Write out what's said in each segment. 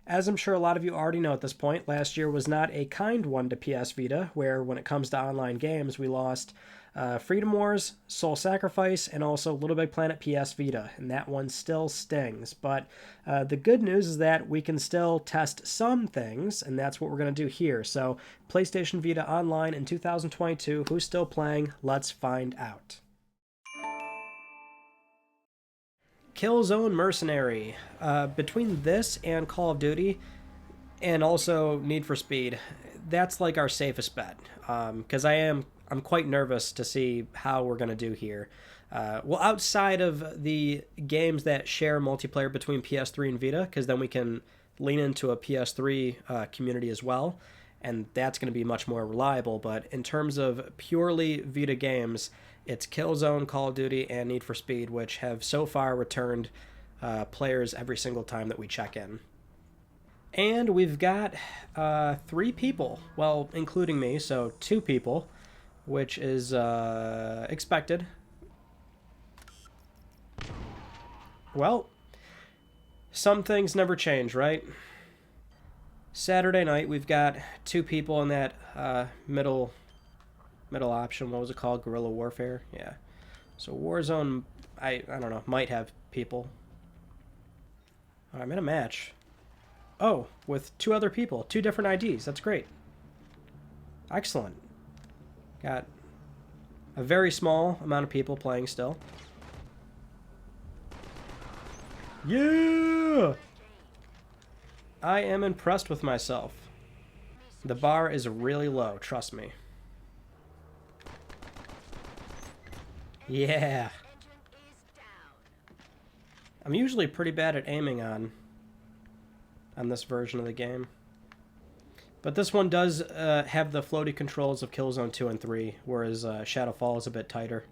As I'm sure a lot of you already know at this point, last year was not a kind one to PS Vita, where when it comes to online games, we lost Freedom Wars, Soul Sacrifice, and also LittleBigPlanet PS Vita, and that one still stings. But the good news is that we can still test some things, and that's what we're going to do here. So, PlayStation Vita Online in 2022, who's still playing? Let's find out. Killzone Mercenary. Between this and Call of Duty, and also Need for Speed, that's like our safest bet. Because I'm quite nervous to see how we're going to do here. Well, outside of the games that share multiplayer between PS3 and Vita, because then we can lean into a PS3 community as well, and that's going to be much more reliable. But in terms of purely Vita games, it's Killzone, Call of Duty, and Need for Speed, which have so far returned players every single time that we check in. And we've got 3 people, well, including me, so 2 people, which is expected. Well, some things never change, right? Saturday night, we've got 2 people in that middle option. What was it called? Guerrilla Warfare? Yeah. So Warzone, I don't know, might have people. Oh, I'm in a match. Oh, with 2 other people. 2 different IDs. That's great. Excellent. Got a very small amount of people playing still. Yeah! I am impressed with myself. The bar is really low, trust me. Yeah. I'm usually pretty bad at aiming on this version of the game. But this one does have the floaty controls of Killzone 2 and 3, whereas Shadowfall is a bit tighter.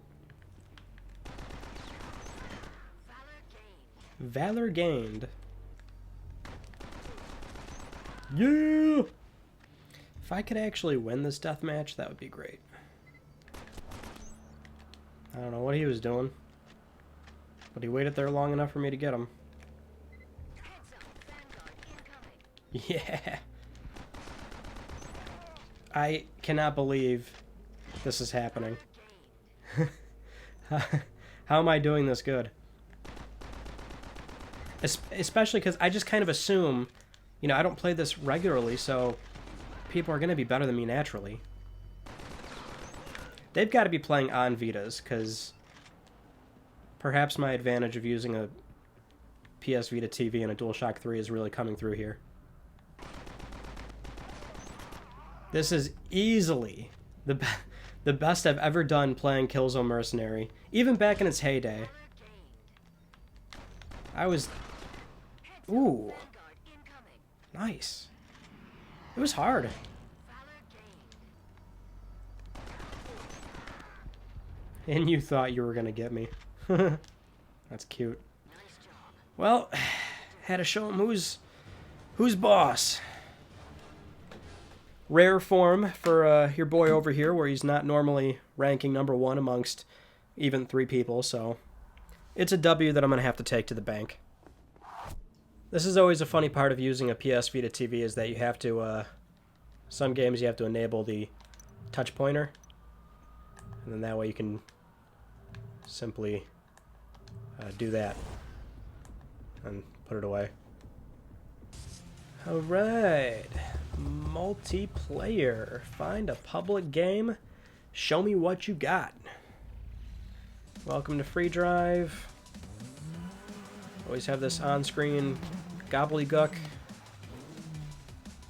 Valor gained. Yeah! If I could actually win this deathmatch, that would be great. I don't know what he was doing, but he waited there long enough for me to get him. Yeah. I cannot believe this is happening. How am I doing this good? Especially because I just kind of assume, you know, I don't play this regularly, so people are going to be better than me naturally. They've got to be playing on Vitas, because perhaps my advantage of using a PS Vita TV and a DualShock 3 is really coming through here. This is easily the best I've ever done playing Killzone Mercenary, even back in its heyday. I was... Ooh. Nice. It was hard. And you thought you were gonna get me. That's cute. Well, had to show him who's boss. Rare form for your boy over here, where he's not normally ranking #1 amongst even 3 people, so it's a W that I'm gonna have to take to the bank. This is always a funny part of using a PS Vita TV, is that you have to, some games you have to enable the touch pointer, and then that way you can simply do that and put it away. Alright, multiplayer. Find a public game, show me what you got. Welcome to Free Drive. Always have this on-screen gobbledygook.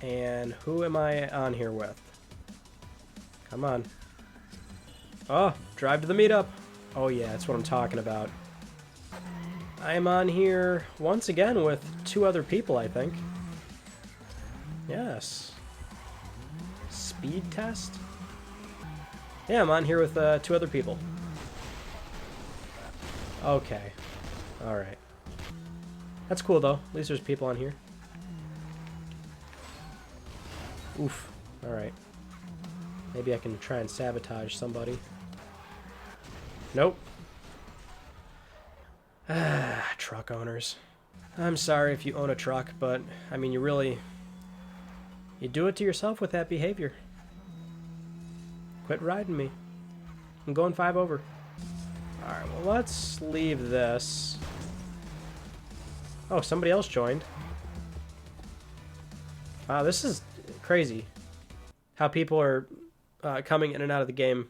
And who am I on here with? Come on. Oh, drive to the meetup. Oh yeah, that's what I'm talking about. I'm on here once again with 2 other people, I think. Yes. Speed test? Yeah, I'm on here with 2 other people. Okay. Alright. That's cool, though. At least there's people on here. Oof. Alright. Maybe I can try and sabotage somebody. Nope. Ah, truck owners. I'm sorry if you own a truck, but, I mean, you do it to yourself with that behavior. Quit riding me. I'm going 5 over. Alright, well, let's leave this. Oh, somebody else joined. Wow, this is crazy. How people are coming in and out of the game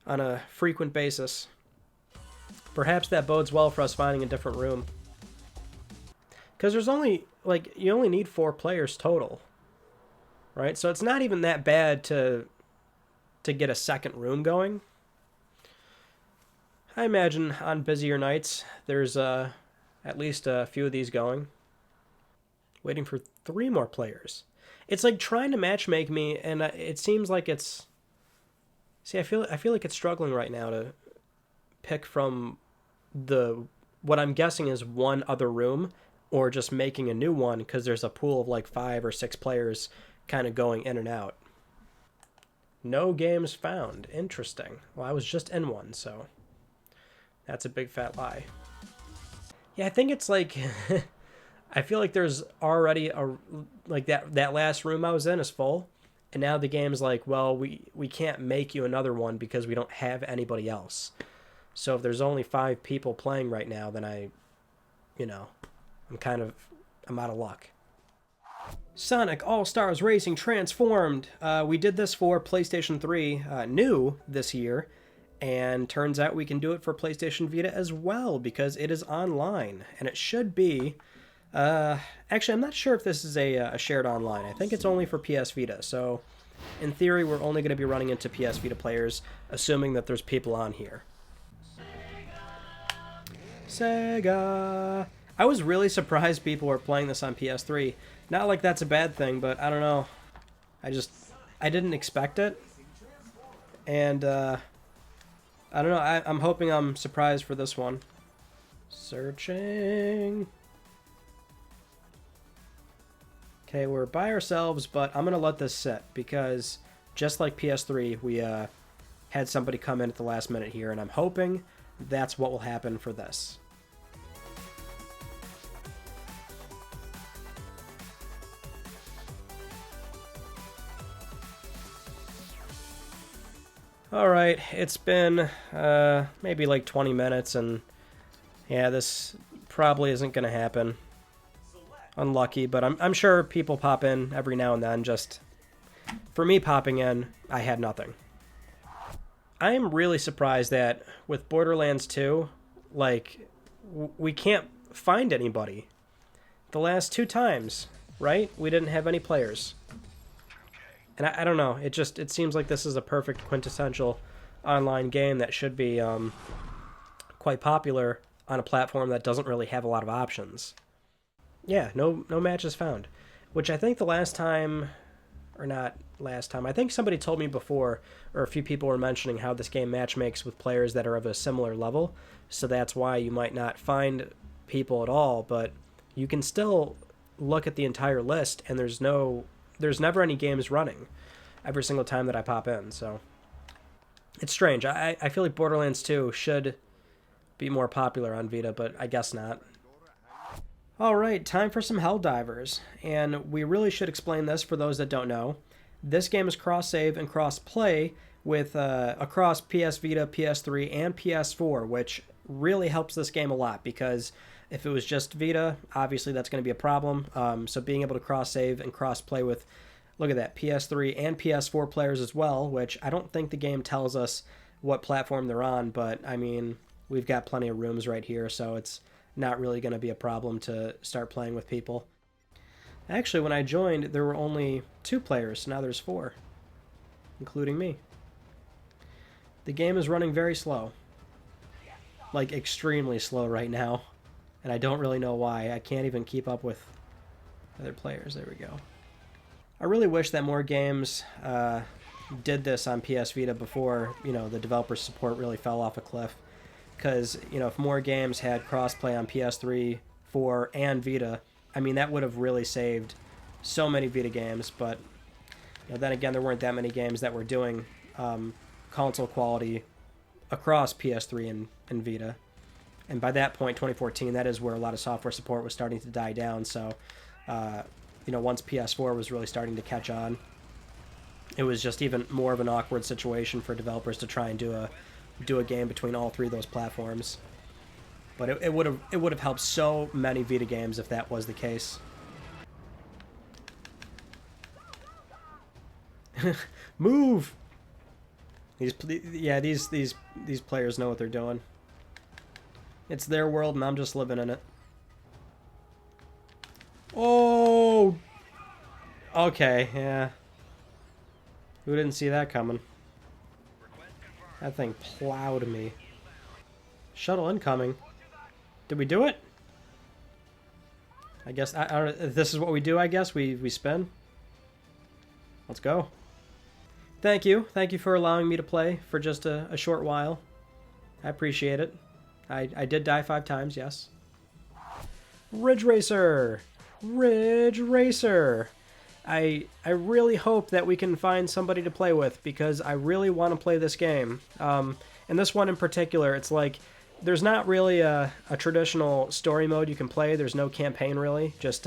on a frequent basis. Perhaps that bodes well for us finding a different room. Because there's only, like, you only need 4 players total. Right? So it's not even that bad to get a second room going. I imagine on busier nights, there's at least a few of these going. Waiting for 3 more players. It's like trying to matchmake me, and it seems like it's... See, I feel like it's struggling right now to pick from what I'm guessing is one other room, or just making a new one, because there's a pool of like 5 or 6 players kind of going in and out. No games found. Interesting. Well, I was just in one, so that's a big fat lie. Yeah, I think it's like... I feel like there's already that last room I was in is full, and now the game's like, well, we can't make you another one because we don't have anybody else. So if there's only 5 people playing right now, then I'm out of luck. Sonic All-Stars Racing Transformed. We did this for PlayStation 3, new this year, and turns out we can do it for PlayStation Vita as well because it is online, and it should be... actually, I'm not sure if this is a shared online. I think it's only for PS Vita, so in theory, we're only going to be running into PS Vita players, assuming that there's people on here. Sega! I was really surprised people were playing this on PS3. Not like that's a bad thing, but I don't know. I didn't expect it. And, I don't know, I'm hoping I'm surprised for this one. Searching... Okay, we're by ourselves, but I'm going to let this sit because just like PS3, we had somebody come in at the last minute here, and I'm hoping that's what will happen for this. Alright, it's been maybe like 20 minutes, and yeah, this probably isn't going to happen. Unlucky, but I'm sure people pop in every now and then. Just for me popping in, I had nothing. I am really surprised that with Borderlands 2, like, we can't find anybody. The last 2 times, right? We didn't have any players. And I don't know, it seems like this is a perfect quintessential online game that should be quite popular on a platform that doesn't really have a lot of options. Yeah, no matches found. Which I think the last time, or not last time, I think somebody told me before, or a few people were mentioning how this game matchmakes with players that are of a similar level, so that's why you might not find people at all, but you can still look at the entire list, and there's never any games running every single time that I pop in, so... It's strange. I feel like Borderlands 2 should be more popular on Vita, but I guess not. Alright, time for some Helldivers, and we really should explain this for those that don't know. This game is cross-save and cross-play with across PS Vita, PS3, and PS4, which really helps this game a lot, because if it was just Vita, obviously that's going to be a problem. So being able to cross-save and cross-play with, look at that, PS3 and PS4 players as well, which I don't think the game tells us what platform they're on, but, I mean, we've got plenty of rooms right here, so it's not really going to be a problem to start playing with people. Actually, when I joined, there were only 2 players, so now there's 4, including me. The game is running very slow. Like, extremely slow right now, and I don't really know why. I can't even keep up with other players. There we go. I really wish that more games did this on PS Vita before, the developer support really fell off a cliff. Because, if more games had crossplay on PS3, 4, and Vita, I mean, that would have really saved so many Vita games, but then again, there weren't that many games that were doing console quality across PS3 and Vita. And by that point, 2014, that is where a lot of software support was starting to die down. So, once PS4 was really starting to catch on, it was just even more of an awkward situation for developers to try and do a game between all three of those platforms. But it would have helped so many Vita games if that was the case. Move. These players know what they're doing. It's their world and I'm just living in it. Oh. Okay, yeah. Who didn't see that coming? That thing plowed me. Shuttle incoming. Did we do it? I guess, I don't know, this is what we do, I guess. We spin. Let's go. Thank you. Thank you for allowing me to play for just a short while. I appreciate it. I did die 5 times, yes. Ridge Racer! Ridge Racer! I really hope that we can find somebody to play with, because I really want to play this game. And this one in particular, it's like, there's not really a traditional story mode you can play. There's no campaign, really. Just,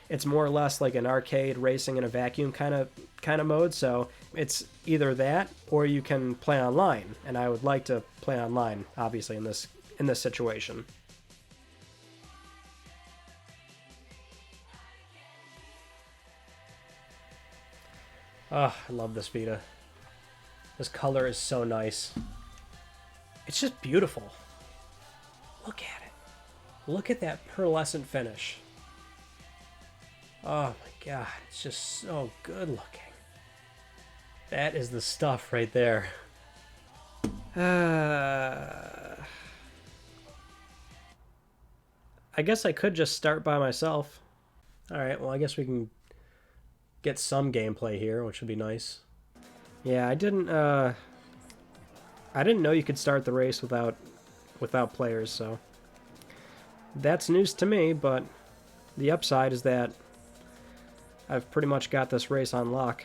it's more or less like an arcade racing in a vacuum kind of mode, so it's either that, or you can play online. And I would like to play online, obviously, in this situation. Oh, I love this Vita. This color is so nice. It's just beautiful. Look at it. Look at that pearlescent finish. Oh my god, it's just so good looking. That is the stuff right there. I guess I could just start by myself. Alright, well I guess we can get some gameplay here, which would be nice. Yeah, I didn't know you could start the race without players, so that's news to me, but the upside is that I've pretty much got this race on lock.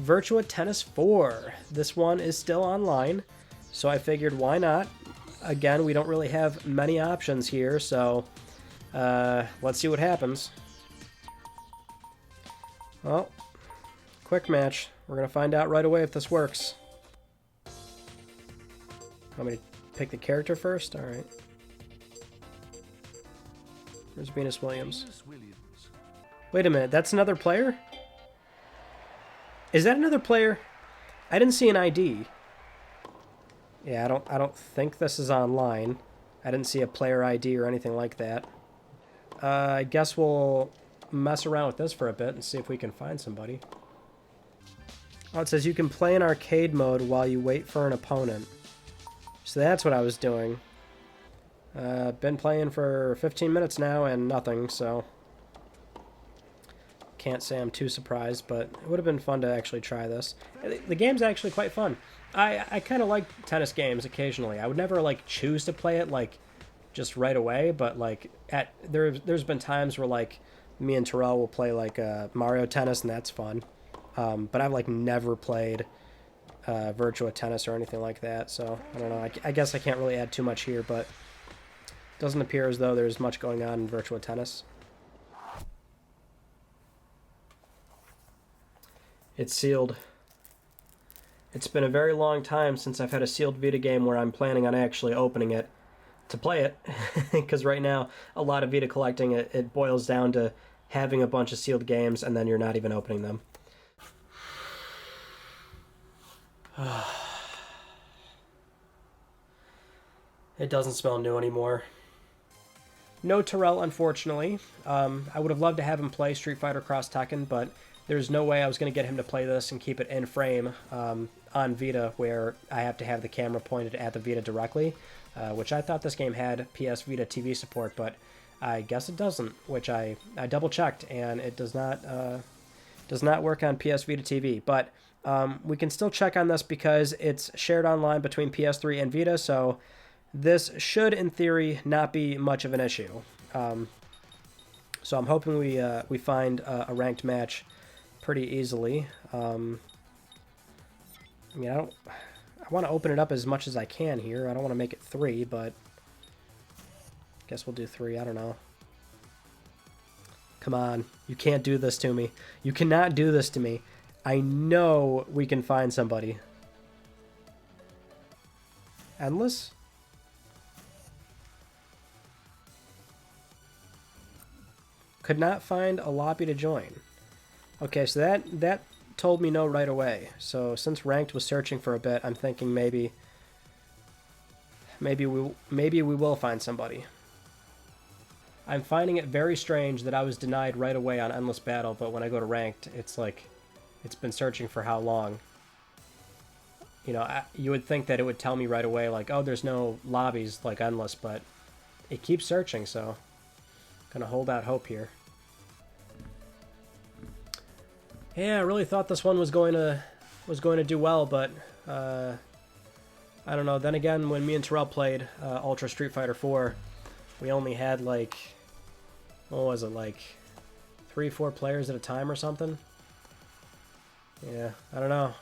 Virtua Tennis 4. This one is still online, so I figured why not? Again, we don't really have many options here, so let's see what happens. Well, quick match. We're going to find out right away if this works. Want me to pick the character first? Alright. Where's Venus Williams? Wait a minute, that's another player? Is that another player? I didn't see an ID. Yeah, I don't think this is online. I didn't see a player ID or anything like that. I guess we'll mess around with this for a bit and see if we can find somebody. Oh, it says you can play in arcade mode while you wait for an opponent. So that's what I was doing. Been playing for 15 minutes now and nothing, so can't say I'm too surprised, but it would have been fun to actually try this. The game's actually quite fun. I kind of like tennis games occasionally. I would never like choose to play it like just right away, but like there's been times where like me and Terrell will play like Mario Tennis, and that's fun. But I've like never played Virtua Tennis or anything like that, so I don't know. I guess I can't really add too much here, but it doesn't appear as though there's much going on in Virtua Tennis. It's sealed. It's been a very long time since I've had a sealed Vita game where I'm planning on actually opening it to play it, because right now a lot of Vita collecting, it boils down to having a bunch of sealed games and then you're not even opening them. It doesn't smell new anymore. No Terrell, unfortunately. I would have loved to have him play Street Fighter Cross Tekken, but there's no way I was going to get him to play this and keep it in frame on Vita, where I have to have the camera pointed at the Vita directly, which I thought this game had PS Vita TV support, but I guess it doesn't, which I double-checked, and it does not work on PS Vita TV. But we can still check on this because it's shared online between PS3 and Vita, so this should, in theory, not be much of an issue. So I'm hoping we find a ranked match pretty easily. I mean, I want to open it up as much as I can here. I don't want to make it 3, but Guess we'll do 3. I don't know. Come on. You can't do this to me. You cannot do this to me. I know we can find somebody. Endless? Could not find a lobby to join. Okay, so that told me no right away. So since Ranked was searching for a bit, I'm thinking maybe we will find somebody. I'm finding it very strange that I was denied right away on Endless Battle, but when I go to Ranked, it's like it's been searching for how long. You know, you would think that it would tell me right away, like, oh, there's no lobbies like Endless, but it keeps searching, so gonna hold out hope here. Yeah, I really thought this one was going to do well, but I don't know. Then again, when me and Terrell played Ultra Street Fighter 4, we only had like, what was it, like 3-4 players at a time or something? Yeah, I don't know.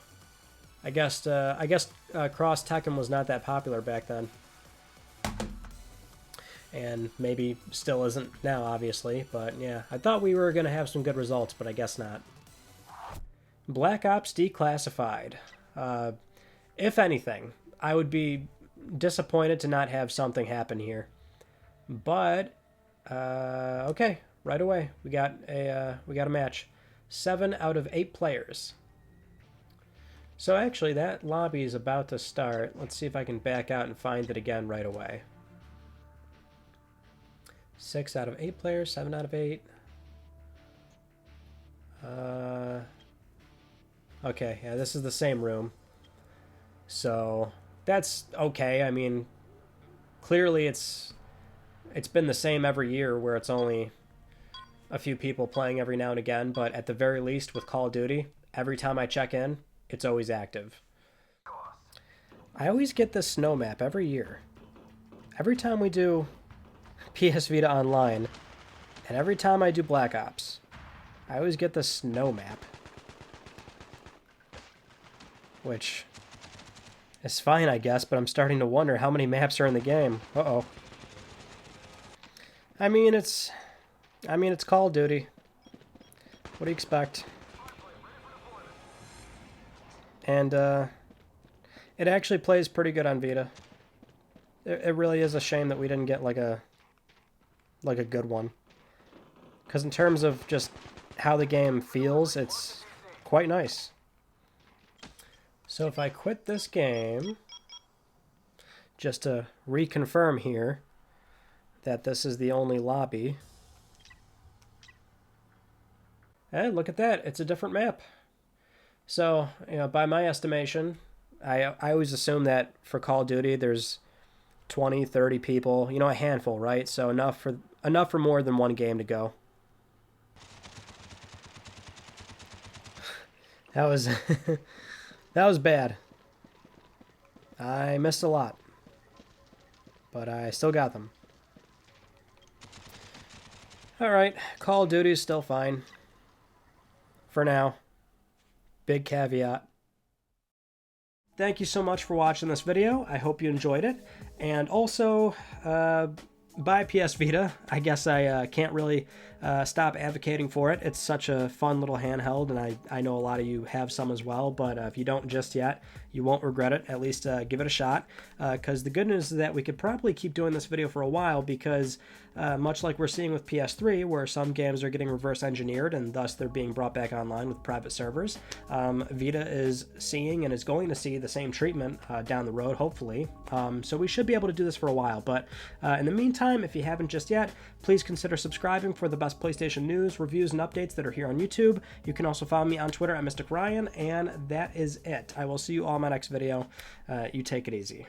I guess Cross Tekken was not that popular back then. And maybe still isn't now, obviously, but yeah. I thought we were going to have some good results, but I guess not. Black Ops Declassified. If anything, I would be disappointed to not have something happen here. But, okay, right away. We got a match. 7 out of 8 players. So actually, that lobby is about to start. Let's see if I can back out and find it again right away. 6 out of 8 players, 7 out of 8. Okay, yeah, this is the same room. So, that's okay. I mean, clearly it's been the same every year where it's only a few people playing every now and again, but at the very least with Call of Duty, every time I check in, it's always active. I always get this snow map every year. Every time we do PS Vita Online, and every time I do Black Ops, I always get this snow map. Which is fine, I guess, but I'm starting to wonder how many maps are in the game. Uh-oh. I mean, it's Call of Duty. What do you expect? And, it actually plays pretty good on Vita. It really is a shame that we didn't get, like a good one. Because in terms of just how the game feels, it's quite nice. So if I quit this game, just to reconfirm here that this is the only lobby. And look at that, it's a different map. So, you know, by my estimation, I always assume that for Call of Duty there's 20, 30 people, you know, a handful, right? So enough for more than one game to go. That was that was bad. I missed a lot. But I still got them. Alright, Call of Duty is still fine. For now. Big caveat. Thank you so much for watching this video. I hope you enjoyed it. And also, buy PS Vita. I guess I can't really stop advocating for it. It's such a fun little handheld, and I know a lot of you have some as well, but if you don't just yet, you won't regret it. At least give it a shot, because the good news is that we could probably keep doing this video for a while, because much like we're seeing with PS3, where some games are getting reverse engineered and thus they're being brought back online with private servers, Vita is seeing and is going to see the same treatment down the road, hopefully. So we should be able to do this for a while, but in the meantime, if you haven't just yet, please consider subscribing for the best PlayStation news, reviews, and updates that are here on YouTube. You can also follow me on Twitter at Mystic Ryan, and that is it. I will see you all in my next video. You take it easy.